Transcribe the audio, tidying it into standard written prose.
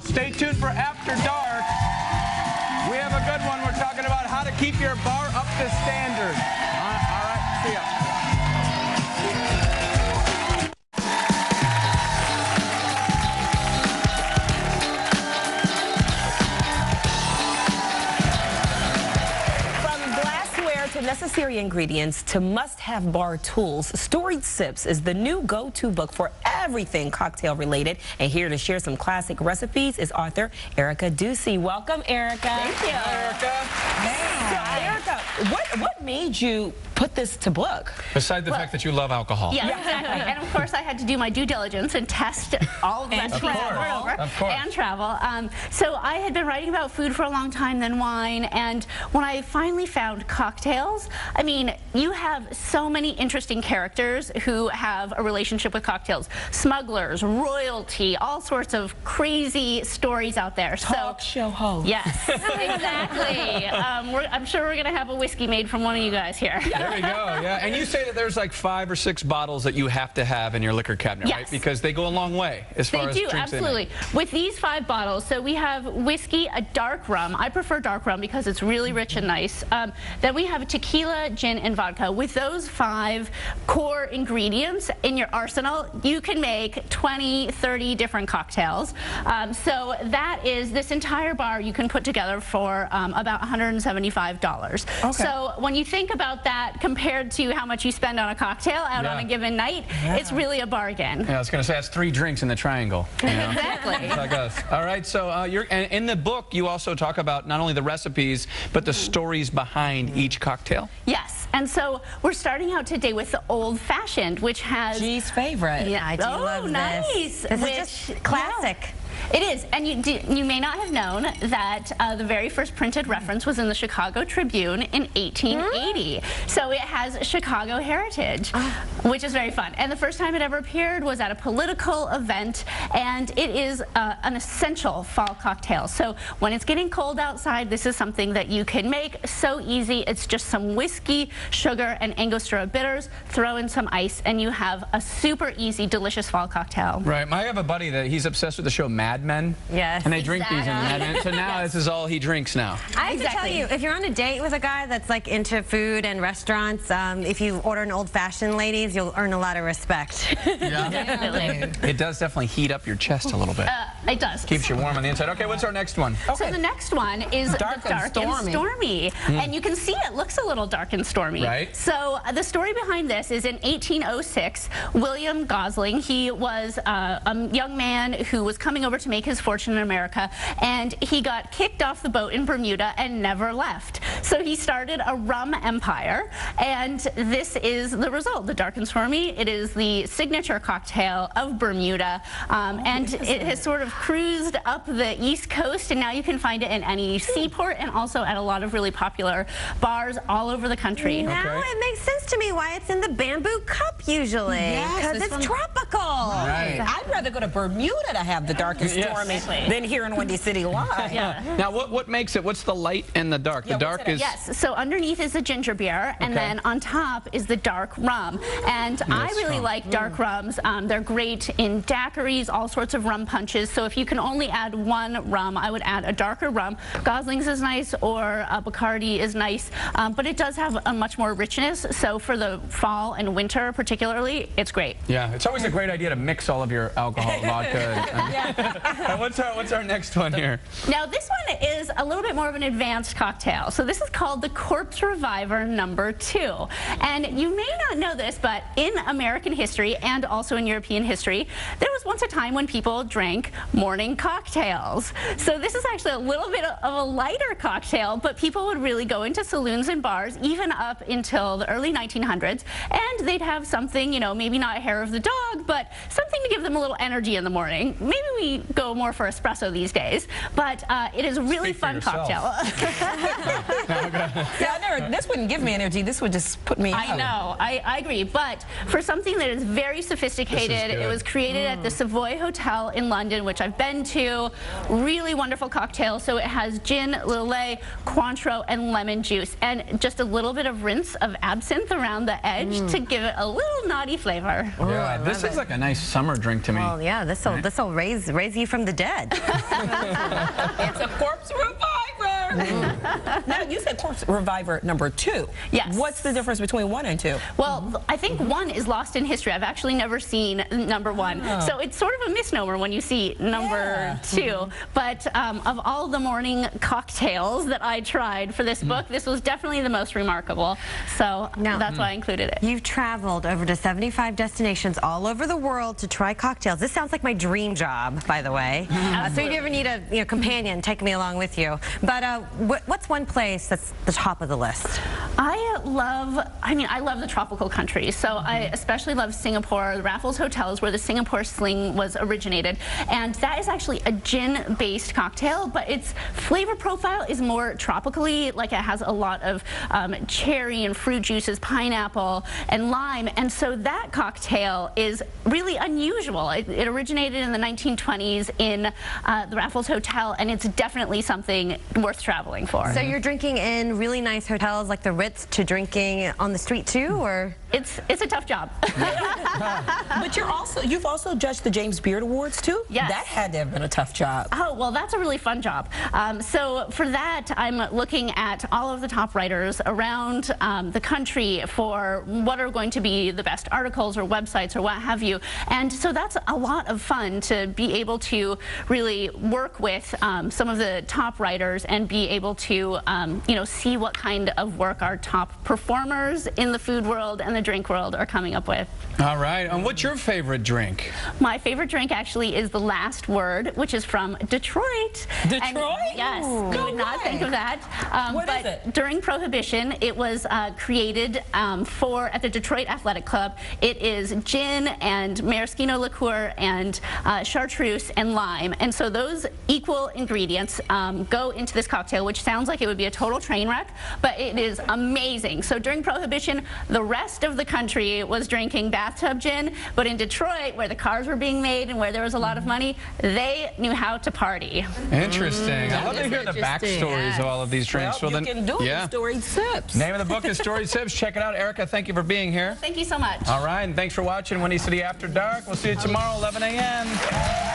Stay tuned for After Dark. We have a good one. We're talking about how to keep your bar up to standard. All right, see ya. Necessary ingredients to must-have bar tools, Storied Sips is the new go-to book for everything cocktail related. And here to share some classic recipes is author Erica Duecy. Welcome, Erica. Thank you. Hi, Erica. So, Erica, what made you put this to book? Besides the fact that you love alcohol. Yeah, exactly. And of course, I had to do my due diligence and test all of the recipes and travel. So I had been writing about food for a long time, then wine, and when I finally found cocktails, I mean, you have so many interesting characters who have a relationship with cocktails. Smugglers, royalty, all sorts of crazy stories out there. Talk show host. Yes, exactly. I'm sure we're going to have a whiskey made from one of you guys here. There we go, yeah. And you say that there's like 5 or 6 bottles that you have to have in your liquor cabinet, right? Because they go a long way as far as drinks. They do, absolutely. With these 5 bottles, so we have whiskey, a dark rum. I prefer dark rum because it's really rich and nice. Then we have tequila, gin, and vodka. With those 5 core ingredients in your arsenal, you can make 20, 30 different cocktails. So that is this entire bar you can put together for about $175. Okay. So when you think about that compared to how much you spend on a cocktail out on a given night, it's really a bargain. Yeah, I was going to say that's 3 drinks in the triangle. You know? Exactly. It's like us. All right, so and in the book you also talk about not only the recipes but the stories behind each cocktail. Yes, and so we're starting out today with the old-fashioned, which has G's favorite. Yeah, I do love this. Nice. This is just classic. It is, and you may not have known that the very first printed reference was in the Chicago Tribune in 1880. So it has Chicago heritage, which is very fun. And the first time it ever appeared was at a political event, and it is an essential fall cocktail. So when it's getting cold outside, this is something that you can make so easy. It's just some whiskey, sugar, and Angostura bitters. Throw in some ice, and you have a super easy, delicious fall cocktail. Right. I have a buddy that he's obsessed with the show Mad Men. Yes. And they drink these in Mad Men. So now this is all he drinks now. I have to tell you, if you're on a date with a guy that's like into food and restaurants, if you order an old-fashioned, ladies, you'll earn a lot of respect. Yeah. Definitely. It does definitely heat up your chest a little bit. It does. Keeps you warm on the inside. Okay, what's our next one? Okay. So the next one is dark and stormy. And you can see it looks a little dark and stormy. Right. So the story behind this is in 1806, William Gosling, he was a young man who was coming over to make his fortune in America, and he got kicked off the boat in Bermuda and never left. So he started a rum empire, and this is the result, the dark and stormy. It is the signature cocktail of Bermuda, and it has sort of cruised up the East Coast, and now you can find it in any seaport and also at a lot of really popular bars all over the country. Now it makes sense to me why it's in the bamboo cup usually, because it's tropical. Right. I'd rather go to Bermuda to have the dark and stormy than here in Windy City Live. Now, what makes it? What's the light and the dark? The dark is... Yes, so underneath is the ginger beer, and then on top is the dark rum. And I really like dark rums. They're great in daiquiris, all sorts of rum punches. So if you can only add one rum, I would add a darker rum. Gosling's is nice, or Bacardi is nice, but it does have a much more richness. So for the fall and winter particularly, it's great. Yeah, it's always a great idea to mix all of your alcohol, vodka. What's our next one here? Now this one is a little bit more of an advanced cocktail. So this is called the Corpse Reviver No. 2. And you may not know this, but in American history and also in European history, there was once a time when people drank morning cocktails. So this is actually a little bit of a lighter cocktail, but people would really go into saloons and bars even up until the early 1900s, and they'd have something, you know, maybe not hair of the dog, but something to give them a little energy in the morning. Maybe we go more for espresso these days, but it is a really fun cocktail. This wouldn't give me energy. This would just put me out. I know. I agree. But for something that is very sophisticated, it was created at the Savoy Hotel in London, which I've been to. Really wonderful cocktail. So it has gin, Lillet, Cointreau, and lemon juice, and just a little bit of rinse of absinthe around the edge to give it a little naughty flavor. Yeah, this is like a nice summer drink to me. Well, yeah, this'll raise raise you from the dead. It's a corpse reviver. Now, you said corpse reviver number 2. Yes. What's the difference between 1 and 2? Well, I think 1 is lost in history. I've actually never seen number 1. Oh. So it's sort of a misnomer when you see number 2. But of all the morning cocktails that I tried for this book, this was definitely the most remarkable. So that's why I included it. You've traveled over to 75 destinations all over the world to try cocktails. This sounds like my dream job, by the way. So if you ever need a companion, take me along with you. But what's one place that's the top of the list? I love the tropical countries. So I especially love Singapore. The Raffles Hotel is where the Singapore Sling was originated. And that is actually a gin-based cocktail, but its flavor profile is more tropically, like it has a lot of cherry and fruit juices, pineapple and lime. And so that cocktail is really unusual. It originated in the 1920s in the Raffles Hotel, and it's definitely something worth traveling for. So you're drinking in really nice hotels like the Ritz to drinking on the street too, or? It's a tough job. But you've also judged the James Beard Awards too? Yes. That had to have been a tough job. Oh, well, that's a really fun job. So for that, I'm looking at all of the top writers around the country for what are going to be the best articles or websites or what have you. And so that's a lot of fun to be able to really work with some of the top writers and be able to see what kind of work our top performers in the food world and the drink world are coming up with. All right. And what's your favorite drink? My favorite drink actually is The Last Word, which is from Detroit. Detroit? And yes, you would not think of that. What is it? During Prohibition, it was created at the Detroit Athletic Club. It is gin and maraschino liqueur and chartreuse and lime. And so those equal ingredients go into this cocktail, which sounds like it would be a total train wreck, but it is amazing. So during Prohibition, the rest of the country was drinking bathtub gin, but in Detroit, where the cars were being made and where there was a lot of money, they knew how to party. Interesting. I'd love to hear the backstories of all of these drinks. Well, you can do it. Storied Sips. Name of the book is Storied Sips. Check it out. Erica, thank you for being here. Thank you so much. All right, and thanks for watching Windy City After Dark. We'll see you tomorrow, 11 a.m.